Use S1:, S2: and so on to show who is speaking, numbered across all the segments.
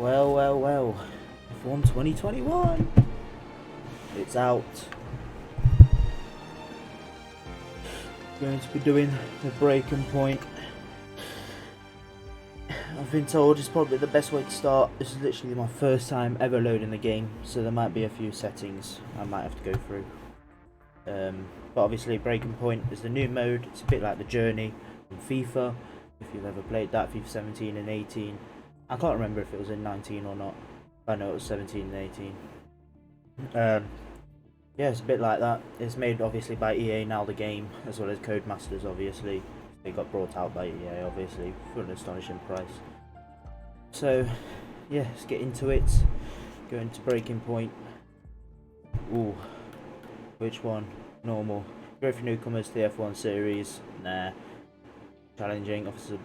S1: Well. F1 2021. It's out. Going to be doing the breaking point. I've been told it's probably the best way to start. This is literally my first time ever loading the game, so there might be a few settings I might have to go through. But obviously breaking point is the new mode. It's a bit like the journey in FIFA, if you've ever played that, FIFA 17 and 18. I can't remember if it was in 19 or not. I know it was 17 and 18. Yeah, it's a bit like that. It's made obviously by EA now, the game, as well as Codemasters obviously. They got brought out by EA obviously for an astonishing price. So yeah, let's get into it. Go into breaking point. Ooh, which one? Normal. Great for newcomers to the F1 series. Nah. Challenging, offers a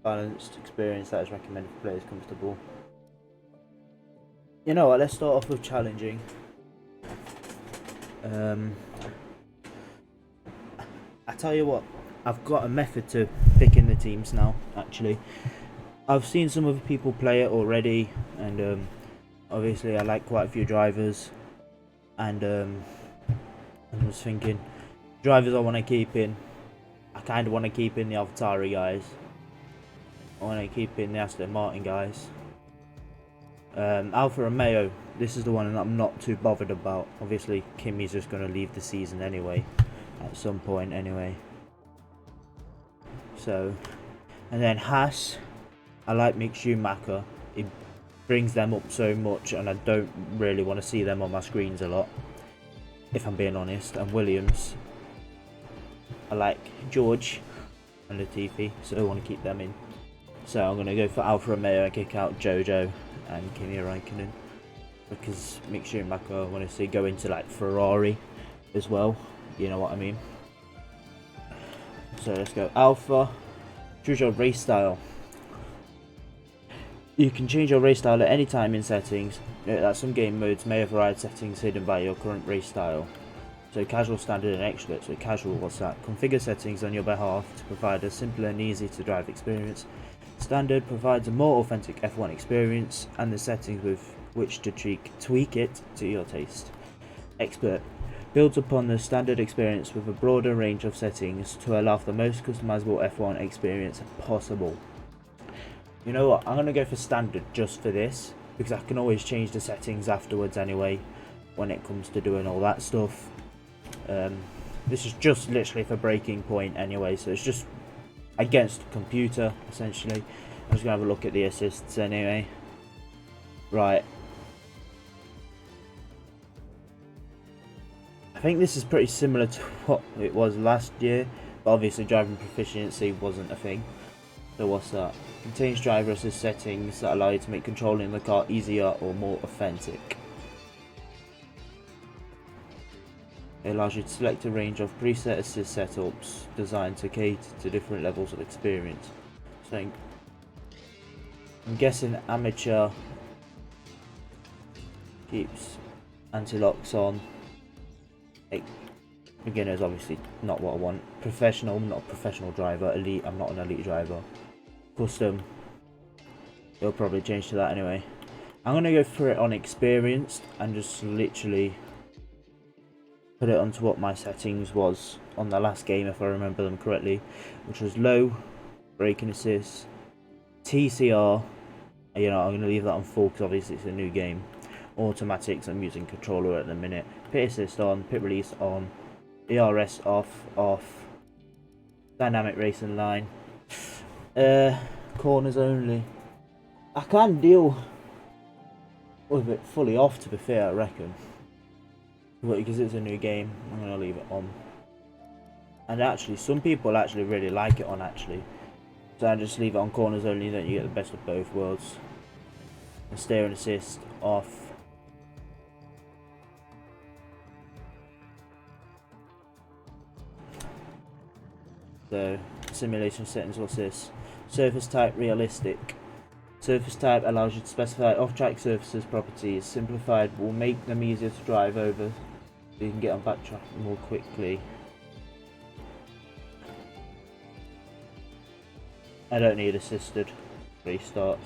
S1: balanced experience that is recommended for players comfortable. You know what, let's start off with challenging. I tell you what, I've got a method to picking the teams now, actually. I've seen some other people play it already, and obviously I like quite a few drivers, and I was thinking, drivers I want to keep in, I kind of want to keep in the Avatari guys, I want to keep in the Aston Martin guys. Alfa Romeo, this is the one that I'm not too bothered about. Obviously Kimi's just going to leave the season anyway, at some point anyway. So, and then Haas, I like Mick Schumacher. It brings them up so much, and I don't really want to see them on my screens a lot, if I'm being honest. And Williams, I like George and Latifi, so I want to keep them in. So I'm going to go for Alfa Romeo and kick out Jojo and Kimi Räikkönen, because Mick Schumacher I want to see go into like Ferrari as well, you know what I mean. So let's go Alpha. Choose your race style. You can change your race style at any time in settings. Note that some game modes may override settings hidden by your current race style. So casual, standard and expert. So casual, what's that? Configure settings on your behalf to provide a simple and easy to drive experience. Standard provides a more authentic F1 experience and the settings with which to tweak it to your taste. Expert builds upon the standard experience with a broader range of settings to allow for the most customizable F1 experience possible. You know what, I'm going to go for standard just for this, because I can always change the settings afterwards anyway when it comes to doing all that stuff. This is just literally for breaking point anyway, so it's just against the computer essentially. I'm just going to have a look at the assists anyway. Right. I think this is pretty similar to what it was last year, but obviously driving proficiency wasn't a thing. So what's that? Contains driver assist settings that allow you to make controlling the car easier or more authentic. It allows you to select a range of preset assist setups designed to cater to different levels of experience. So I'm guessing amateur keeps anti-locks on. Beginners obviously not what I want. Professional, I'm not a professional driver. Elite, I'm not an elite driver. Custom, it'll probably change to that anyway. I'm gonna go for it on experienced and just literally put it onto what my settings was on the last game, if I remember them correctly, which was low, braking assist, TCR. You know, I'm gonna leave that on full because obviously it's a new game. Automatics, I'm using controller at the minute. Pit assist on, pit release on, ERS off, dynamic racing line, corners only. I can deal with it fully off, to be fair, I reckon, but because it's a new game I'm gonna leave it on. And actually some people actually really like it on, actually, so I just leave it on corners only, then you get the best of both worlds. And steer and assist off. So simulation settings, what's this? Surface type realistic. Surface type allows you to specify off-track surfaces properties. Simplified will make them easier to drive over, so you can get on backtrack more quickly. I don't need assisted restarts.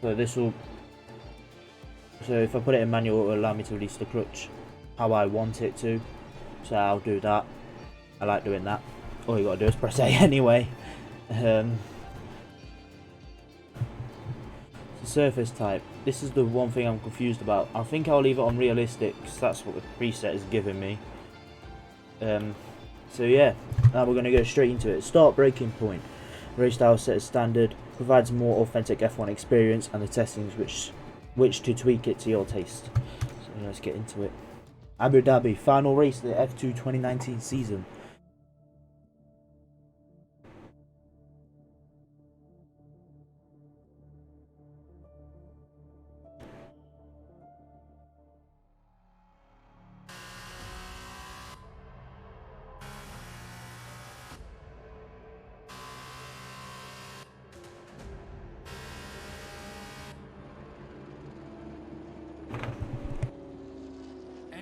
S1: So this will. So if I put it in manual, it will allow me to release the clutch how I want it to. So I'll do that. I like doing that. All you gotta do is press A anyway. Surface type. This is the one thing I'm confused about. I think I'll leave it on realistic because that's what the preset is giving me. So yeah, now we're going to go straight into it. Start braking point. Race style set as standard. Provides more authentic F1 experience and the testings which to tweak it to your taste. So let's get into it. Abu Dhabi, final race of the F2 2019 season.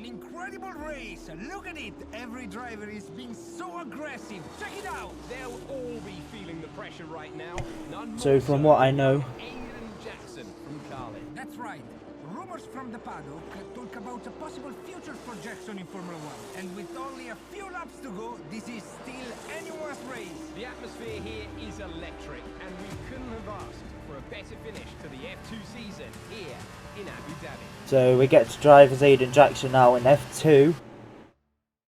S2: Incredible race! Look at it! Every driver is being so aggressive. Check it out!
S3: They'll all be feeling the pressure right now.
S1: So from what I know,
S3: Jackson from Carlin.
S2: That's right. Rumors from the paddock talk about a possible future for Jackson in Formula 1. And with only a few laps to go, this is still anyone's race.
S3: The atmosphere here is electric, and we couldn't have asked for a better finish to the F2 season here in Abu Dhabi.
S1: So we get to drive as Aiden Jackson now in F2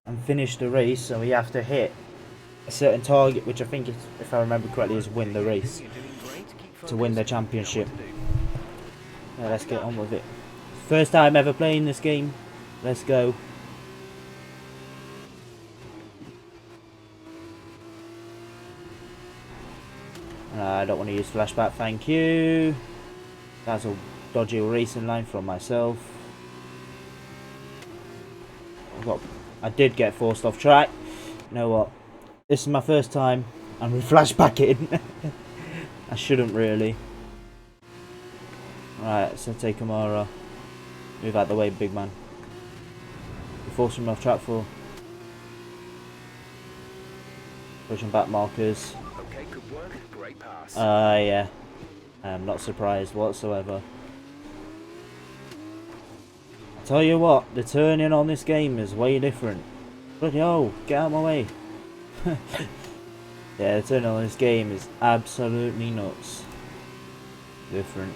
S1: and finish the race. So we have to hit a certain target, which I think, is, if I remember correctly, is win the race to win the championship. Yeah, let's get on with it. First time ever playing this game. Let's go. I don't want to use flashback, thank you. That's a dodgy racing line from myself. I did get forced off track. You know what? This is my first time. I'm flashbacking. I shouldn't really. Right, so take Kamara. Move out the way, big man. You're forcing me off track for pushing back markers.
S3: Okay, good work. Great pass.
S1: Yeah. I'm not surprised whatsoever. I tell you what, the turning on this game is way different. Bloody hell, get out of my way. Yeah, the turning on this game is absolutely nuts. Different.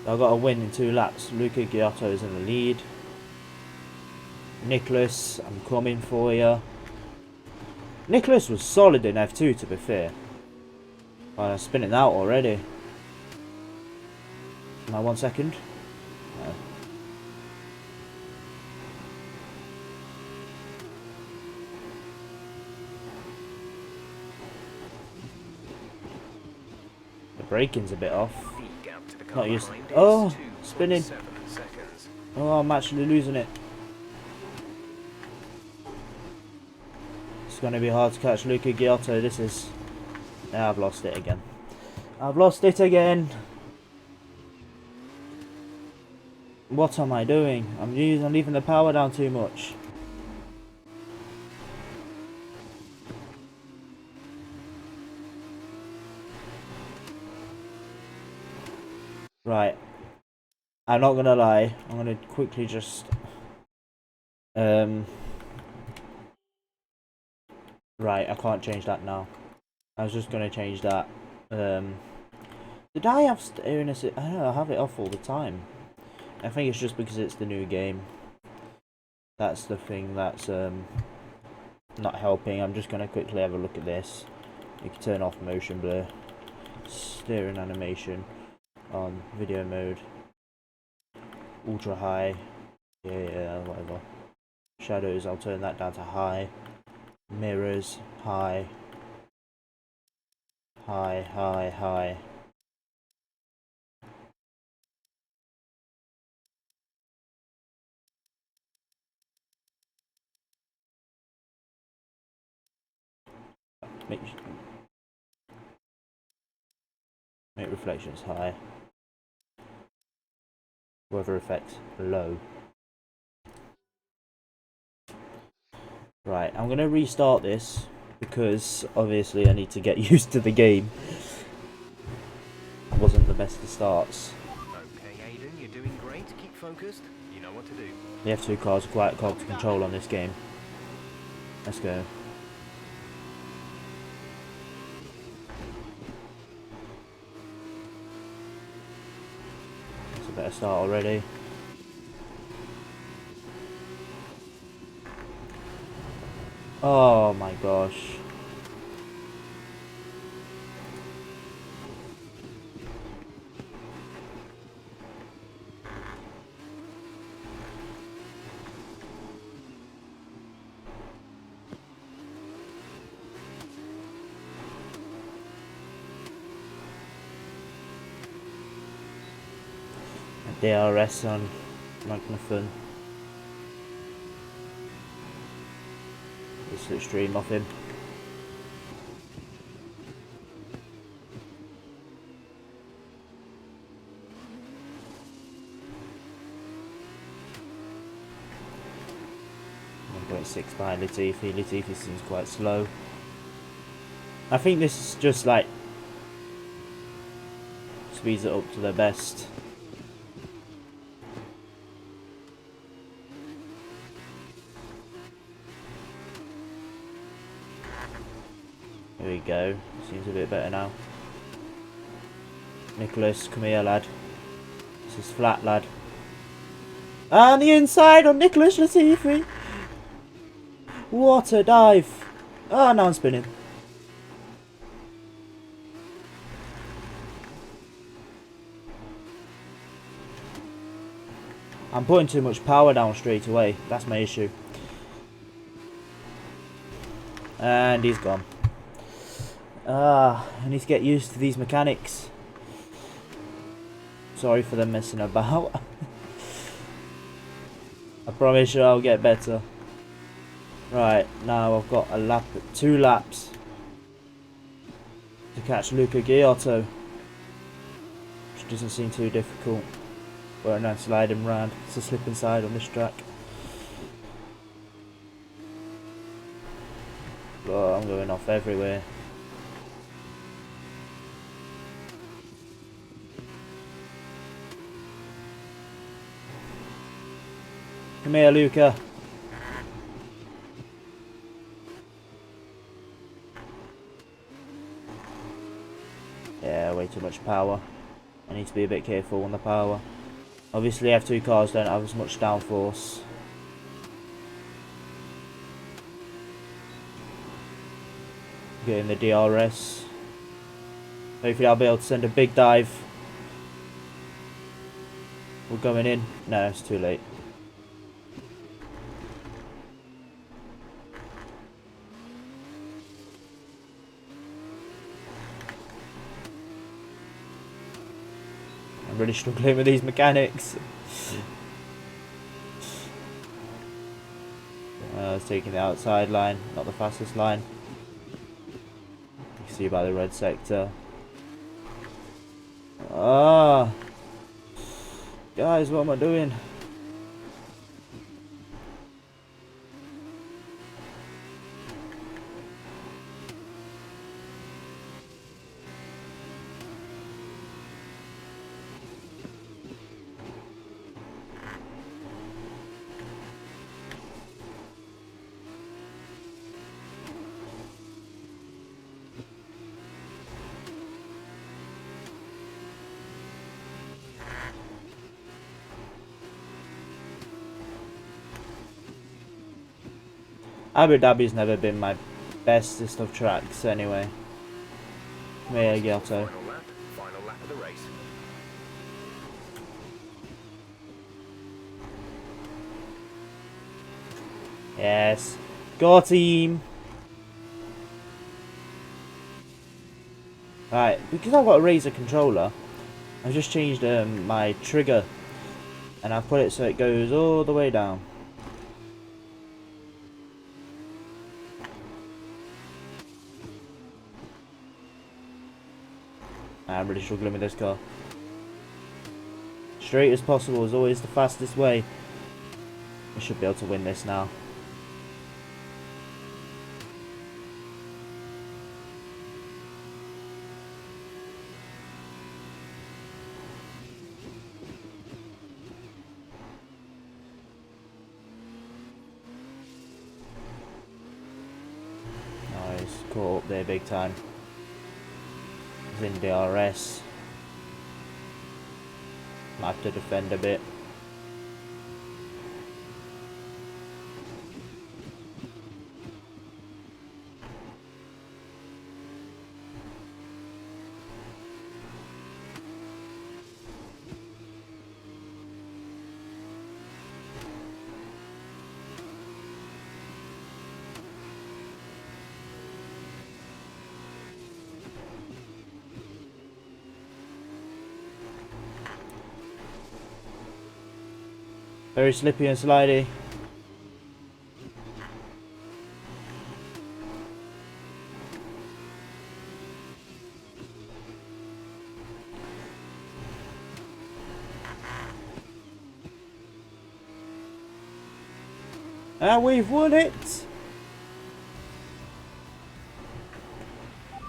S1: I got a win in 2 laps. Luca Giotto is in the lead. Nicholas, I'm coming for you. Nicholas was solid in F2, to be fair. Oh, I'm spinning out already. Am I 1 second? No. The braking's a bit off. Not used. Oh, spinning. Oh, I'm actually losing it. It's going to be hard to catch Luca Giotto. This is. Yeah, I've lost it again. I've lost it again. What am I doing? I'm leaving the power down too much. Right. I'm not gonna lie. I'm gonna quickly just right, I can't change that now. I was just gonna change that. Did I have steering assist? I don't know, I have it off all the time. I think it's just because it's the new game. That's the thing that's not helping. I'm just gonna quickly have a look at this. You can turn off motion blur, steering animation on video mode, ultra high, yeah, whatever. Shadows, I'll turn that down to high. Mirrors, high. High, high, high. Make reflections high. Weather effects low. Right, I'm gonna restart this because obviously I need to get used to the game. wasn't the best of starts.
S4: Okay, Aiden, you're doing great. Keep focused. You know what to do.
S1: The F2 cars are quite hard to control on this game. Let's go. That's a better start already. Oh my gosh. DRS on Magnussen. The slipstream off him. I'm going 6 behind Latifi. Latifi seems quite slow. I think this is just like speeds it up to their best. Here we go. Seems a bit better now. Nicholas, come here, lad. This is flat, lad. And the inside on Nicholas Latifi. What a dive. Ah, now I'm spinning. I'm putting too much power down straight away. That's my issue. And he's gone. I need to get used to these mechanics. Sorry for them messing about. I promise you I'll get better. Right, now I've got a lap, 2 laps to catch Luca Giotto, which doesn't seem too difficult. We're now sliding round. It's a slip inside on this track. Oh, I'm going off everywhere. Come here, Luca. Yeah, way too much power. I need to be a bit careful on the power. Obviously F2 cars don't have as much downforce. Getting the DRS. Hopefully I'll be able to send a big dive. We're going in. No, it's too late. I'm really struggling with these mechanics. I was taking the outside line, not the fastest line. You can see by the red sector. Ah, guys, what am I doing? Abu Dhabi's never been my bestest of tracks anyway. Come here, Giotto.
S4: Final lap of the race.
S1: Yes. Go team! Right, because I've got a Razer controller, I've just changed my trigger. And I've put it so it goes all the way down. I'm really struggling with this car. Straight as possible is always the fastest way. We should be able to win this now. he's caught up there big time. He's in DRS. Might have to defend a bit. Very slippy and slidey. And we've won it!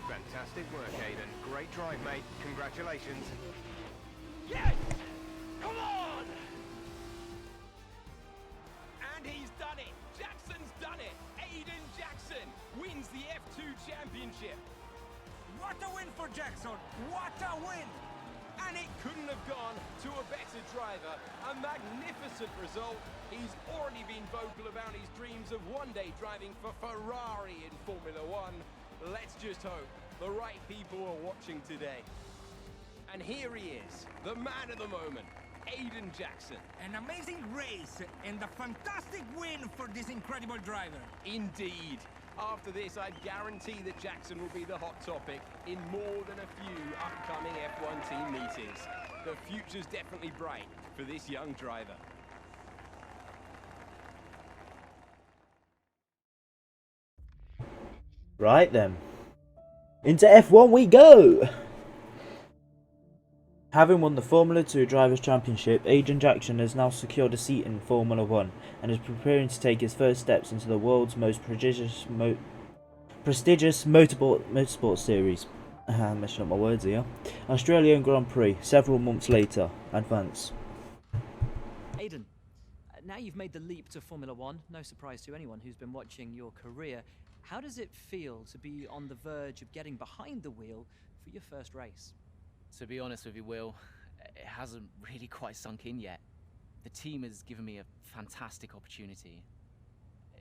S4: Fantastic work, Aiden. Great drive, mate. Congratulations.
S3: Yes! Come on! And he's done it! Jackson's done it! Aiden Jackson wins the F2 Championship!
S2: What a win for Jackson! What a win!
S3: And it couldn't have gone to a better driver. A magnificent result. He's already been vocal about his dreams of one day driving for Ferrari in Formula One. Let's just hope the right people are watching today. And here he is, the man of the moment, Aiden Jackson.
S2: An amazing race and a fantastic win for this incredible driver.
S3: Indeed. After this, I guarantee that Jackson will be the hot topic in more than a few upcoming F1 team meetings. The future's definitely bright for this young driver.
S1: Right then. Into F1 we go! Having won the Formula 2 Drivers' Championship, Aiden Jackson has now secured a seat in Formula 1 and is preparing to take his first steps into the world's most prestigious motorsport series. I'm messing up my words here. Australian Grand Prix, several months later. Advance.
S5: Aiden, now you've made the leap to Formula 1, no surprise to anyone who's been watching your career. How does it feel to be on the verge of getting behind the wheel for your first race?
S6: To be honest with you, Will, it hasn't really quite sunk in yet. The team has given me a fantastic opportunity.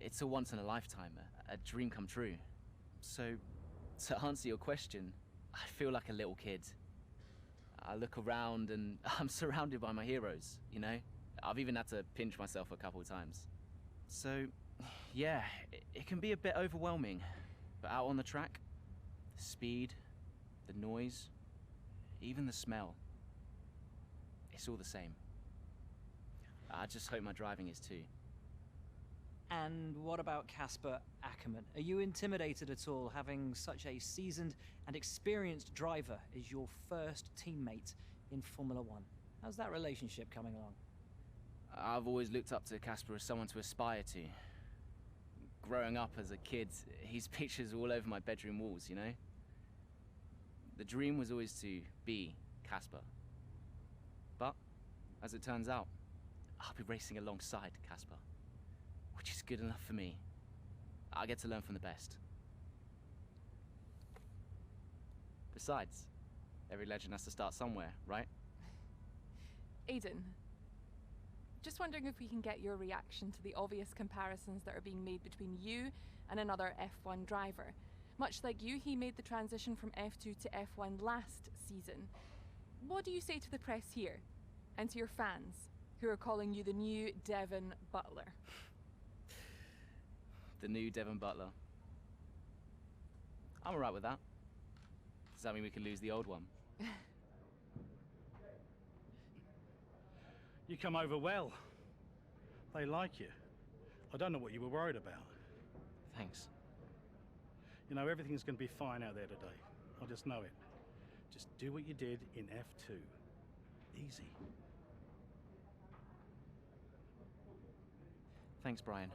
S6: It's a once in a lifetime, a dream come true. So, to answer your question, I feel like a little kid. I look around and I'm surrounded by my heroes, you know? I've even had to pinch myself a couple of times. So, yeah, it can be a bit overwhelming. But out on the track, the speed, the noise, even the smell, it's all the same. I just hope my driving is too.
S5: And what about Casper Ackerman? Are you intimidated at all having such a seasoned and experienced driver as your first teammate in Formula 1? How's that relationship coming along?
S6: I've always looked up to Casper as someone to aspire to. Growing up as a kid, his pictures all over my bedroom walls, you know? The dream was always to be Casper. But, as it turns out, I'll be racing alongside Casper, which is good enough for me. I get to learn from the best. Besides, every legend has to start somewhere, right?
S7: Aiden, just wondering if we can get your reaction to the obvious comparisons that are being made between you and another F1 driver. Much like you, he made the transition from F2 to F1 last season. What do you say to the press here, and to your fans, who are calling you the new Devon Butler?
S6: The new Devon Butler. I'm alright with that. Does that mean we can lose the old one?
S8: You come over well. They like you. I don't know what you were worried about.
S6: Thanks.
S8: You know, everything's going to be fine out there today. I just know it. Just do what you did in F2. Easy.
S6: Thanks, Brian.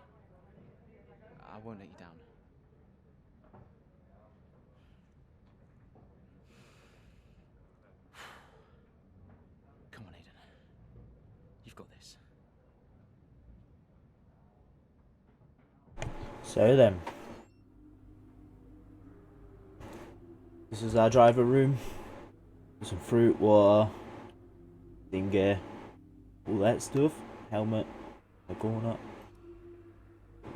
S6: I won't let you down. Come on, Aiden. You've got this.
S1: So then. This is our driver room. Some fruit, water, thingy, all that stuff. Helmet, a corner.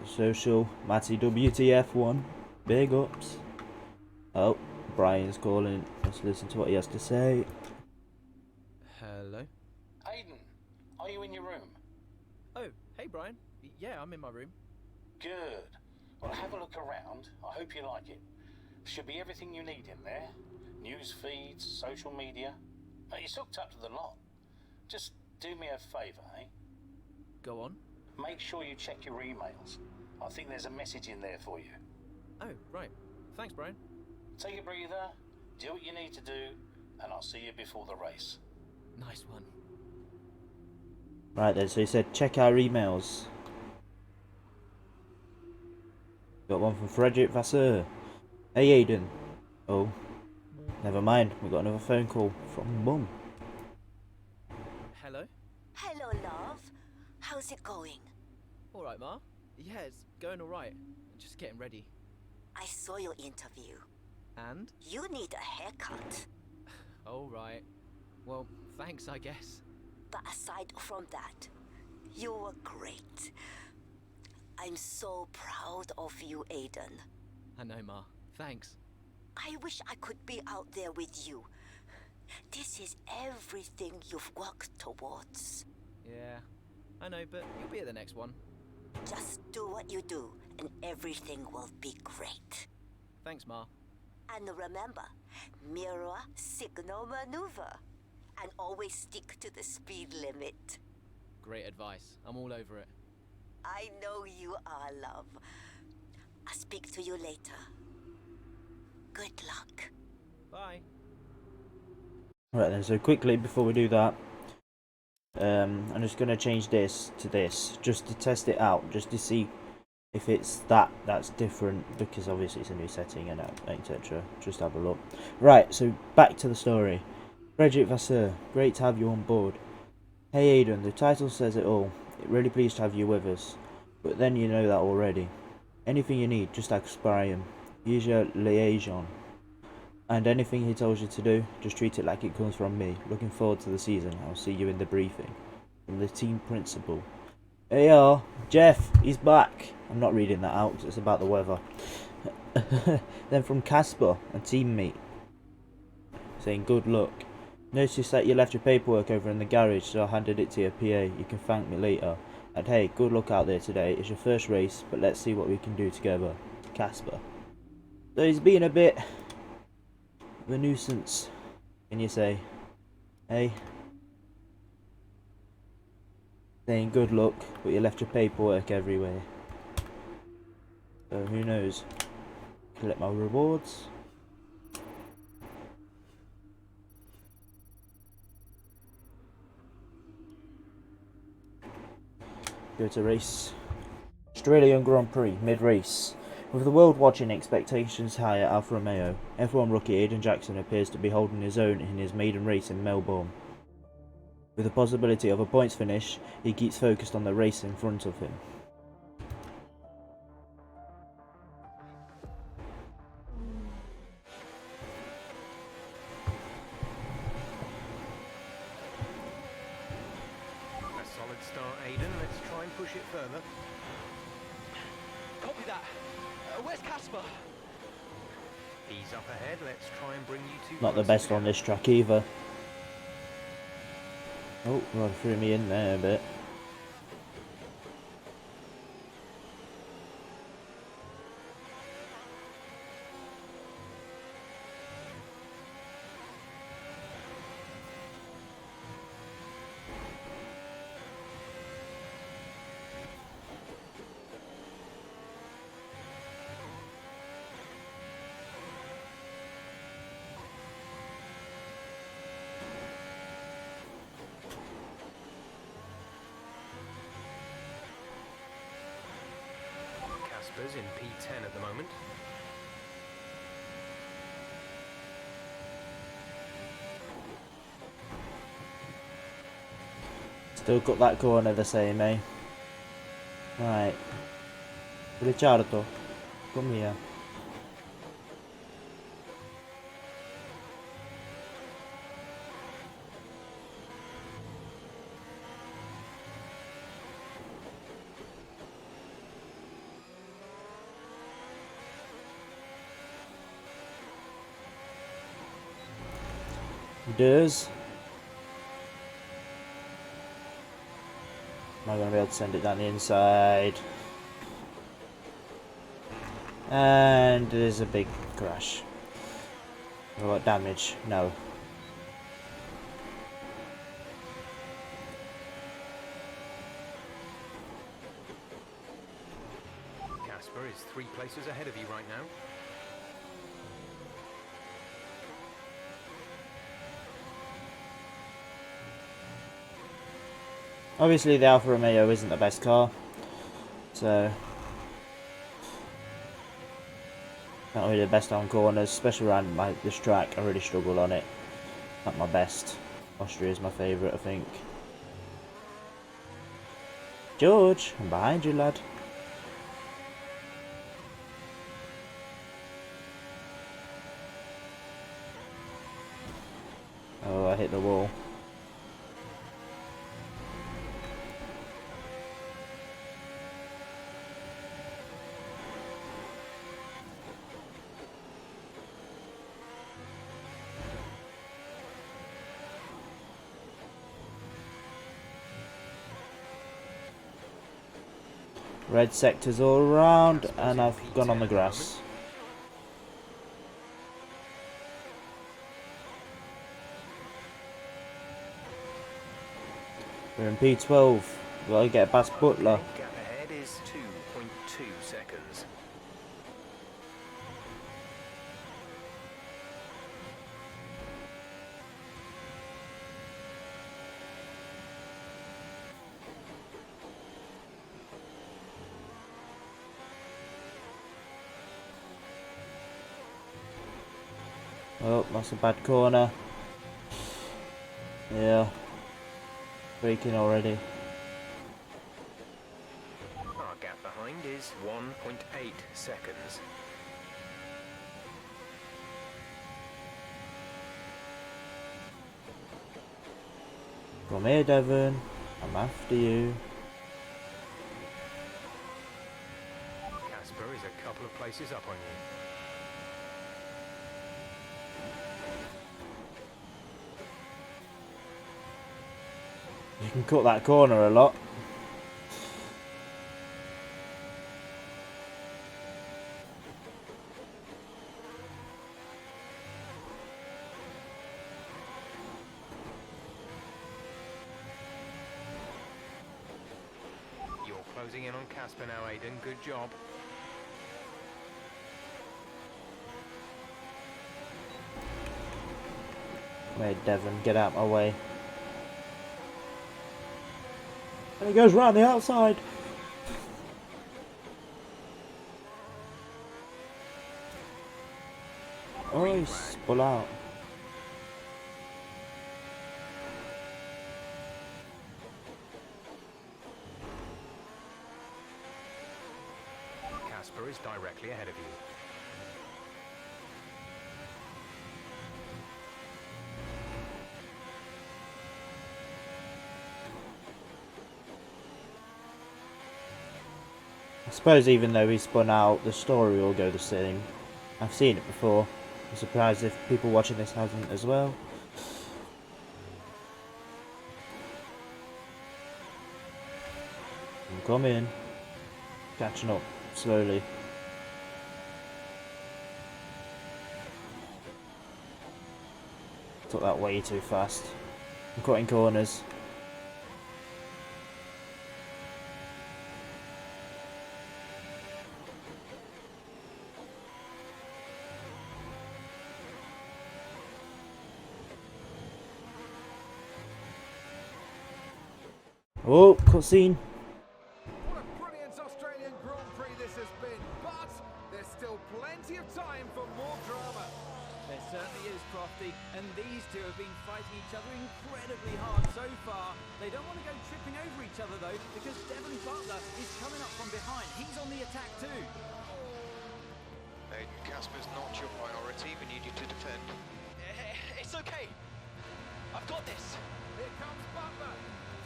S1: Social, Matty WTF1, big ups. Oh, Brian's calling. Let's listen to what he has to say.
S9: Hello?
S10: Aiden, are you in your room?
S9: Oh, hey Brian. Yeah, I'm in my room.
S10: Good. Well, have a look around. I hope you like it. Should be everything you need in there. News feeds, social media. It's hooked up to the lot. Just do me a favour, eh?
S9: Go on.
S10: Make sure you check your emails. I think there's a message in there for you.
S9: Oh, right. Thanks, Brian.
S10: Take a breather, do what you need to do, and I'll see you before the race.
S9: Nice one.
S1: Right then, so he said check our emails. Got one from Frederick Vasseur. Hey Aiden. Oh, never mind, we got another phone call from Mum.
S9: Hello?
S11: Hello, love. How's it going?
S9: Alright, Ma. Yeah, it's going alright. Just getting ready.
S11: I saw your interview.
S9: And?
S11: You need a haircut.
S9: Alright. Well, thanks, I guess.
S11: But aside from that, you were great. I'm so proud of you, Aiden.
S9: I know, Ma. Thanks.
S11: I wish I could be out there with you. This is everything you've worked towards.
S9: Yeah, I know, but you'll be at the next one.
S11: Just do what you do, and everything will be great.
S9: Thanks, Ma.
S11: And remember, mirror signal maneuver. And always stick to the speed limit.
S9: Great advice. I'm all over it.
S11: I know you are, love. I'll speak to you later. Good luck.
S9: Bye.
S1: Right then, so quickly before we do that, I'm just going to change this to this, just to test it out, just to see if it's that's different, because obviously it's a new setting and etc. Just have a look. Right, so back to the story. Frederick Vasseur, great to have you on board. Hey Aiden, the title says it all. Really pleased to have you with us. But then you know that already. Anything you need, just ask Brian. He's your liaison. And anything he tells you to do, just treat it like it comes from me. Looking forward to the season. I'll see you in the briefing. From the team principal. Hey, Jeff, he's back. I'm not reading that out because it's about the weather. Then from Casper, a teammate, saying good luck. Noticed that you left your paperwork over in the garage, so I handed it to your PA. You can thank me later. And hey, good luck out there today. It's your first race, but let's see what we can do together. Casper. So he's being a bit of a nuisance, can you say? Hey? Saying good luck, but you left your paperwork everywhere. So who knows? Collect my rewards. Go to race. Australian Grand Prix, mid-race. With the world watching expectations high at Alfa Romeo, F1 rookie Aiden Jackson appears to be holding his own in his maiden race in Melbourne. With the possibility of a points finish, he keeps focused on the race in front of him.
S4: A solid start, Aiden. Let's try and push it further.
S9: Copy that. Where's Casper?
S4: He's up ahead. Let's try and bring you two.
S1: Not the best on this track either. Oh, Rod threw me in there a bit.
S4: Casper's in P10 at the moment.
S1: Still got that corner the same, eh? Right. Ricciardo, come here. does. Am I going to be able to send it down the inside? And there's a big crash. What damage? No.
S4: Casper is 3 places ahead of you right now.
S1: Obviously the Alfa Romeo isn't the best car, so not really the best on corners, especially around this track. I really struggle on it. Not my best. Austria is my favourite, I think. George, I'm behind you, lad. Oh, I hit the wall. Red sectors all around, and I've gone on the grass. We're in P12. We've got to get past Butler.
S4: Gap ahead is 2.2 seconds.
S1: Oh, that's a bad corner. Yeah. Braking already.
S4: Our gap behind is 1.8 seconds.
S1: Come here, Devon. I'm after you.
S4: Casper is a couple of places up on you.
S1: You can cut that corner a lot.
S4: You're closing in on Casper now, Aiden. Good job.
S1: Wait, Devon, get out my way. And he goes round the outside. Oh, he spun out.
S4: Casper is directly ahead of you.
S1: I suppose even though he spun out, the story will go the same. I've seen it before. I'm surprised if people watching this haven't as well. I'm coming. Catching up slowly. Took that way too fast. I'm cutting corners. Oh, cutscene.
S3: What a brilliant Australian Grand Prix this has been, but there's still plenty of time for more drama.
S9: There certainly is, Crofty, and these two have been fighting each other incredibly hard so far. They don't want to go tripping over each other, though, because Devon Butler is coming up from behind. He's on the attack, too.
S12: Aiden, Casper's not your priority. We need you to defend.
S9: It's okay. I've got this.
S3: Here comes Butler.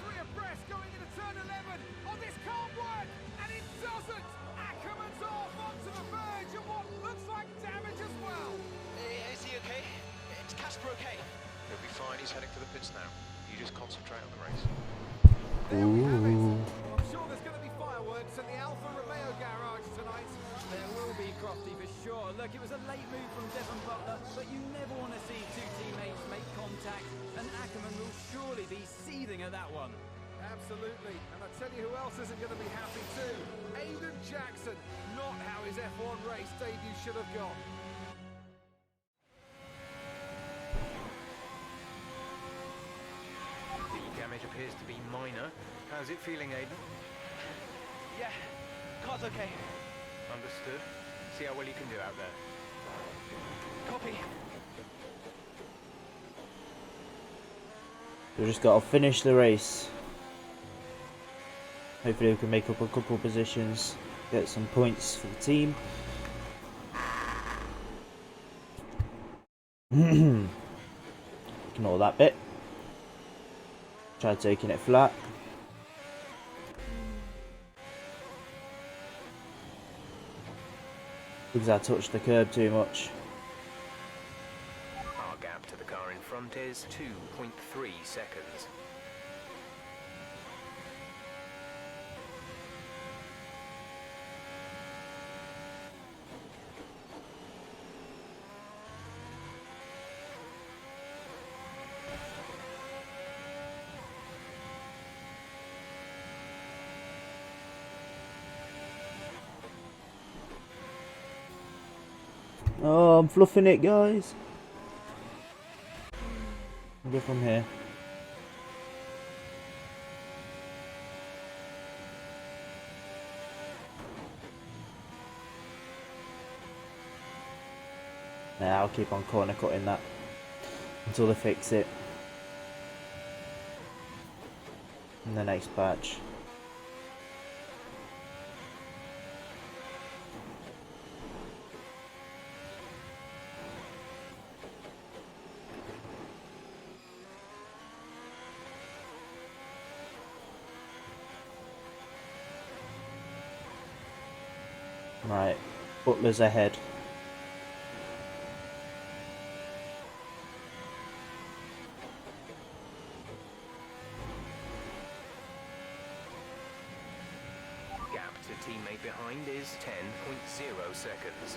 S3: Three abreast going into turn 11. Oh, this can't work, and it doesn't. Ackerman's off onto the verge of what looks like damage as well.
S9: Is he okay? Is Casper okay?
S12: He'll be fine. heading for the pits now. You just concentrate on the race.
S9: There we have it. I'm sure there's going to be fireworks at the Alfa Romeo garage tonight. There will be, Crofty, for sure. Look, it was a late move from Devon Butler, but you never want to see two teammates make contact, and Ackerman will surely be seething at that one. Absolutely, and I tell you who else isn't going to be happy too. Aiden Jackson, not how his F1 race debut should have gone.
S4: The damage appears to be minor. How's it feeling, Aiden?
S6: Yeah, car's okay.
S4: Understood. See how well you can do out there.
S6: Copy.
S1: We've just got to finish the race. Hopefully we can make up a couple positions, get some points for the team. Ignore that bit. Try taking it flat. Because I touched the curb too much.
S4: Our gap to the car in front is 2.3 seconds.
S1: Oh, I'm fluffing it, guys. I'll go from here. Nah, I'll keep on corner cutting that until they fix it in the next patch. Right, Butler's ahead.
S4: Gap to teammate behind is 10.0 seconds.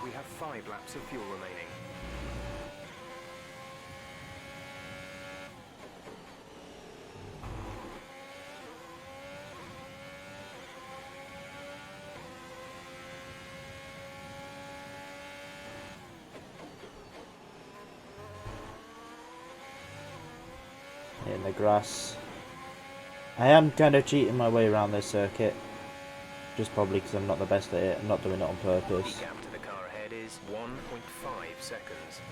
S4: We have 5 laps of fuel remaining.
S1: In the grass. I am kind of cheating my way around this circuit. Just probably because I'm not the best at it. I'm not doing it on purpose.
S4: The gap to the car ahead is 1.5 seconds.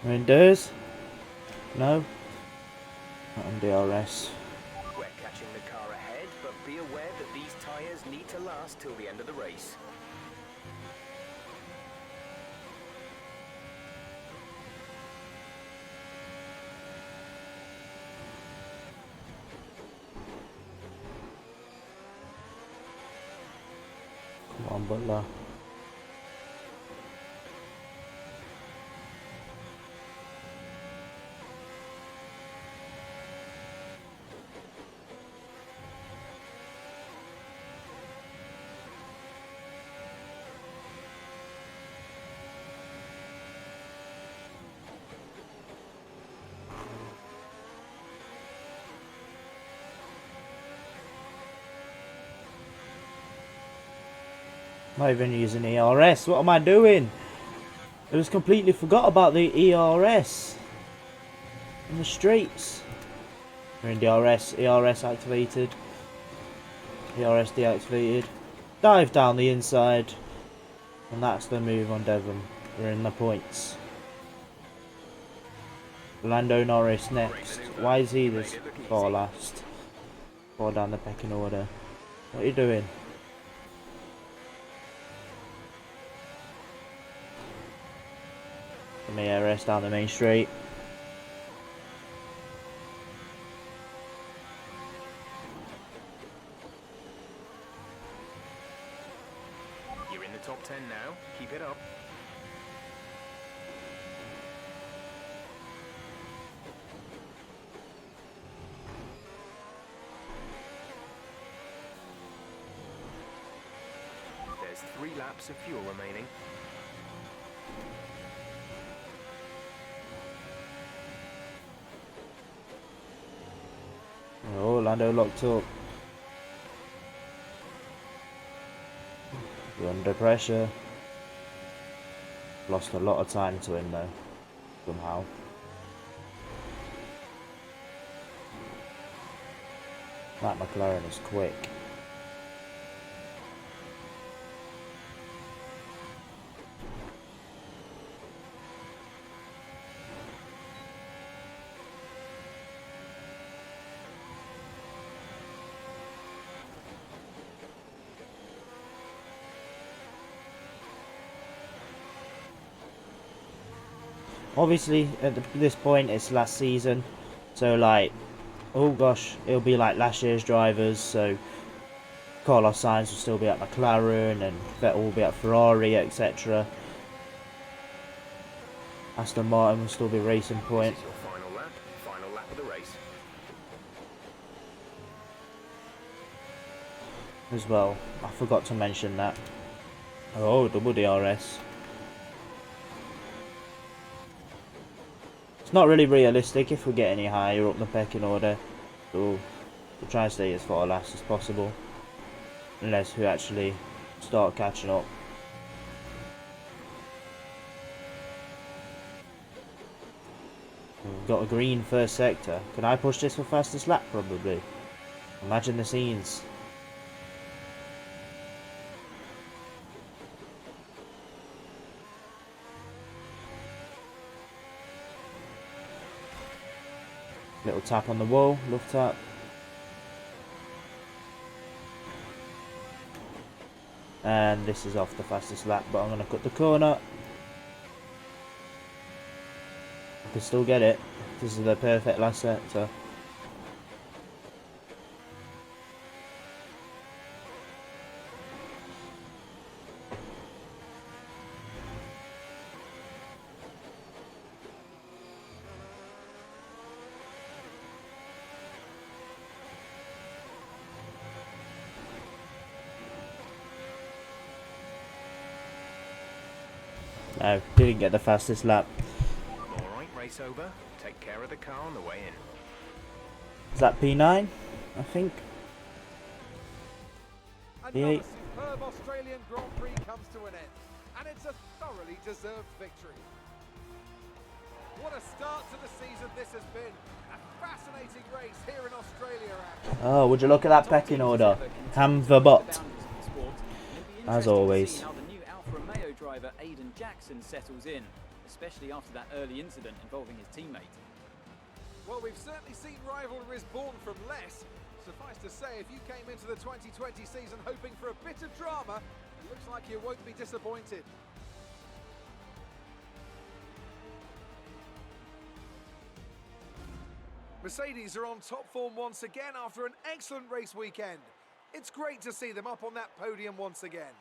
S1: In DRS? No? Not on DRS.
S4: We're catching the car ahead, but be aware that these tyres need to last till the end of the race.
S1: Come on, Butler. Not even using ERS. What am I doing? I just completely forgot about the ERS in the straights. We're in DRS. ERS activated. ERS deactivated. Dive down the inside. And that's the move on Devon. We're in the points. Lando Norris next. Why is he this far last? Far down the pecking order. What are you doing? Give me a rest down the main straight.
S4: You're in the top 10 now. Keep it up. There's 3 laps of fuel remaining.
S1: Oh, Lando locked up. We're under pressure. Lost a lot of time to him though, somehow. That McLaren is quick. Obviously, at this point, it's last season, so like, oh gosh, it'll be like last year's drivers. So Carlos Sainz will still be at McLaren, and Vettel will be at Ferrari, etc. Aston Martin will still be Racing Point.
S4: This is your final lap of the race.
S1: As well, I forgot to mention that. Oh, double DRS. It's not really realistic if we get any higher up the pecking order, so we'll try and stay as far last as possible, unless we actually start catching up. We've got a green first sector. Can I push this for fastest lap? Probably. Imagine the scenes. Little tap on the wall, love tap. And this is off the fastest lap, but I'm going to cut the corner. I can still get it. This is the perfect last sector. No, didn't get the fastest lap.
S4: Alright, race over. Take care of the car on the way in.
S1: Is that P9? I think.
S3: Another superb Australian Grand Prix comes to an end, and it's a thoroughly deserved victory. What a start to the season this has been. A fascinating race here in Australia.
S1: Oh, would you look at that pecking order? Ham the bot. As always.
S9: How the new Alfa Romeo driver Aiden Jackson settles in, especially after that early incident involving his teammate.
S3: Well, we've certainly seen rivalries born from less. Suffice to say, if you came into the 2020 season hoping for a bit of drama, it looks like you won't be disappointed. Mercedes are on top form once again after an excellent race weekend. It's great to see them up on that podium once again.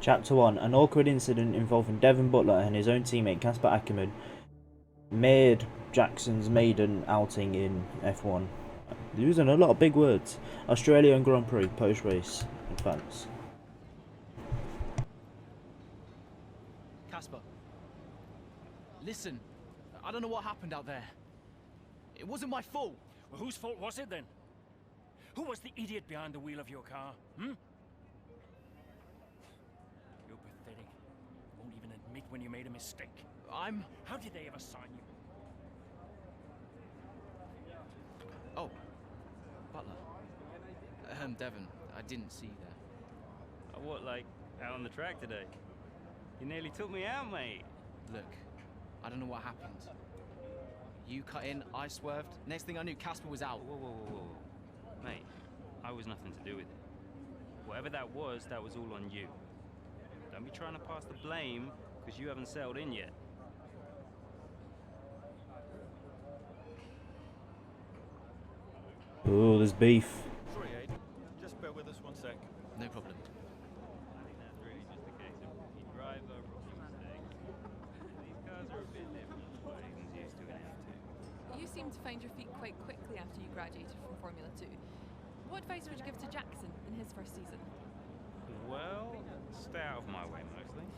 S1: Chapter 1. An awkward incident involving Devon Butler and his own teammate Casper Ackerman made Jackson's maiden outing in F1. Using a lot of big words. Australian Grand Prix post-race advance.
S6: Listen, I don't know what happened out there. It wasn't my fault.
S9: Well, whose fault was it then? Who was the idiot behind the wheel of your car? You're pathetic. You won't even admit when you made a mistake. How did they ever sign you?
S6: Oh, Butler. Devon, I didn't see you there.
S13: What, like, out on the track today? You nearly took me out, mate.
S6: Look, I don't know what happened. You cut in, I swerved. Next thing I knew, Casper was out.
S13: Whoa. Mate, I was nothing to do with it. Whatever that was all on you. Don't be trying to pass the blame, because you haven't settled in yet.
S1: Oh, there's beef.
S14: Sorry, Aiden. Just bear with us one sec.
S6: No problem.
S13: I think that's really just a case of rookie driver, rookie mistakes. These cars are a bit different from what Aiden's used to in F2.
S7: You seem to find your feet quite quickly after you graduated from Formula 2. What advice would you give to Jackson in his first season?
S13: Well, stay out of my way mostly.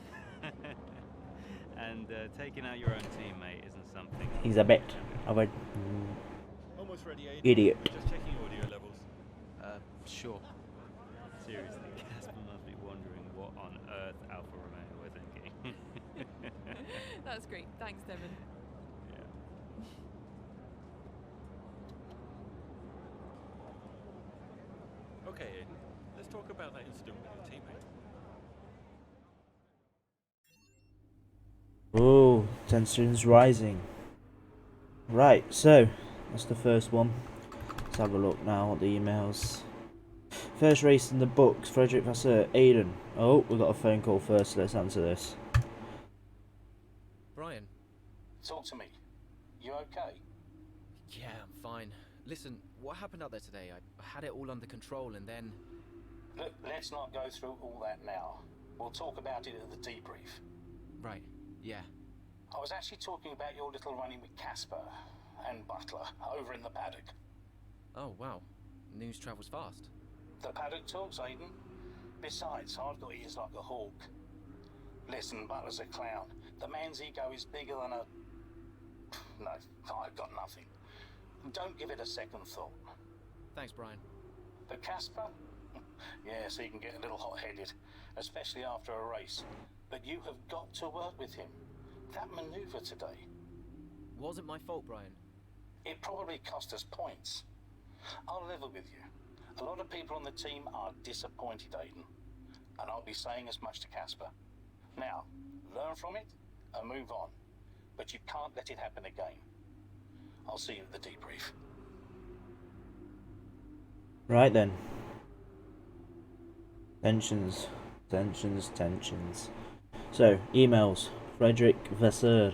S13: And taking out your own teammate isn't something...
S1: He's a bit of a
S14: Almost ready, Aiden.
S1: idiot.
S14: Just checking audio levels.
S6: Sure.
S13: Seriously, Casper must be wondering what on earth Alfa Romeo were thinking.
S7: That's great. Thanks, Devon.
S14: Okay, Aiden. Let's talk about that incident with your teammate.
S1: Oh, tensions rising. Right, so that's the first one. Let's have a look now at the emails. First race in the books, Frederick Vasseur, Aiden. Oh, we've got a phone call first, let's answer this.
S6: Brian?
S10: Talk to me. You okay?
S6: Yeah, I'm fine. Listen, what happened out there today? I had it all under control and then...
S10: Look, let's not go through all that now. We'll talk about it at the debrief.
S6: Right, yeah.
S10: I was actually talking about your little run-in with Casper and Butler over in the paddock.
S6: Oh, wow. News travels fast.
S10: The paddock talks, Aiden. Besides, I've got ears like a hawk. Listen, Butler's a clown. The man's ego is bigger than a... No, I've got nothing. Don't give it a second thought.
S6: Thanks, Brian.
S10: But Casper? Yes, he can get a little hot-headed, especially after a race. But you have got to work with him. That manoeuvre today.
S6: Wasn't my fault, Brian.
S10: It probably cost us points. I'll level with you. A lot of people on the team are disappointed, Aiden. And I'll be saying as much to Casper. Now, learn from it and move on. But you can't let it happen again. I'll see you at the debrief.
S1: Right then. Tensions. So, emails. Frederick Vasseur.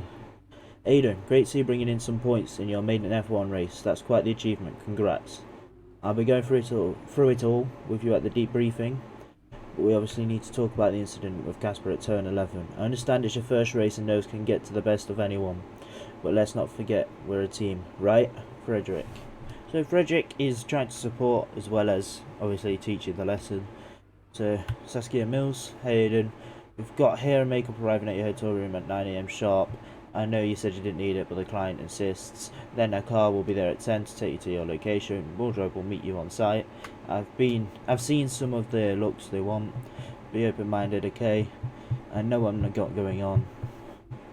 S1: Aiden, great to see you bringing in some points in your maiden F1 race. That's quite the achievement. Congrats. I'll be going through it all with you at the debriefing. But we obviously need to talk about the incident with Casper at turn 11. I understand it's your first race and those can get to the best of anyone. But let's not forget, we're a team, right? Frederick. So Frederick is trying to support as well as obviously teaching the lesson. So Saskia Mills, hey Aiden, we've got hair and makeup arriving at your hotel room at 9 AM sharp. I know you said you didn't need it, but the client insists. Then a car will be there at 10 to take you to your location. Wardrobe will meet you on site. I've seen some of the looks they want. Be open-minded, okay? I know what I've got going on,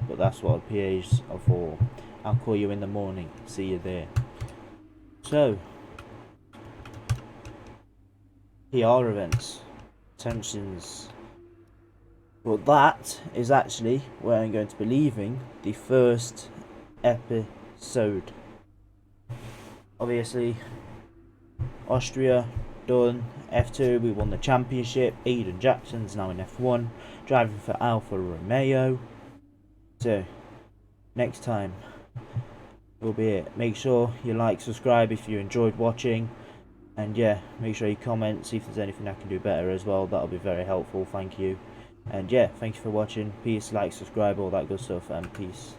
S1: but that's what PAs are for. I'll call you in the morning. See you there. So, PR events, tensions. Well, that is actually where I'm going to be leaving the first episode. Obviously, Austria done, F2 we won the championship, Aiden Jackson's now in F1, driving for Alfa Romeo. So, next time will be it. Make sure you like, subscribe if you enjoyed watching, and yeah, make sure you comment, see if there's anything I can do better as well. That'll be very helpful, thank you. And yeah, thank you for watching. Peace, like, subscribe, all that good stuff, and peace.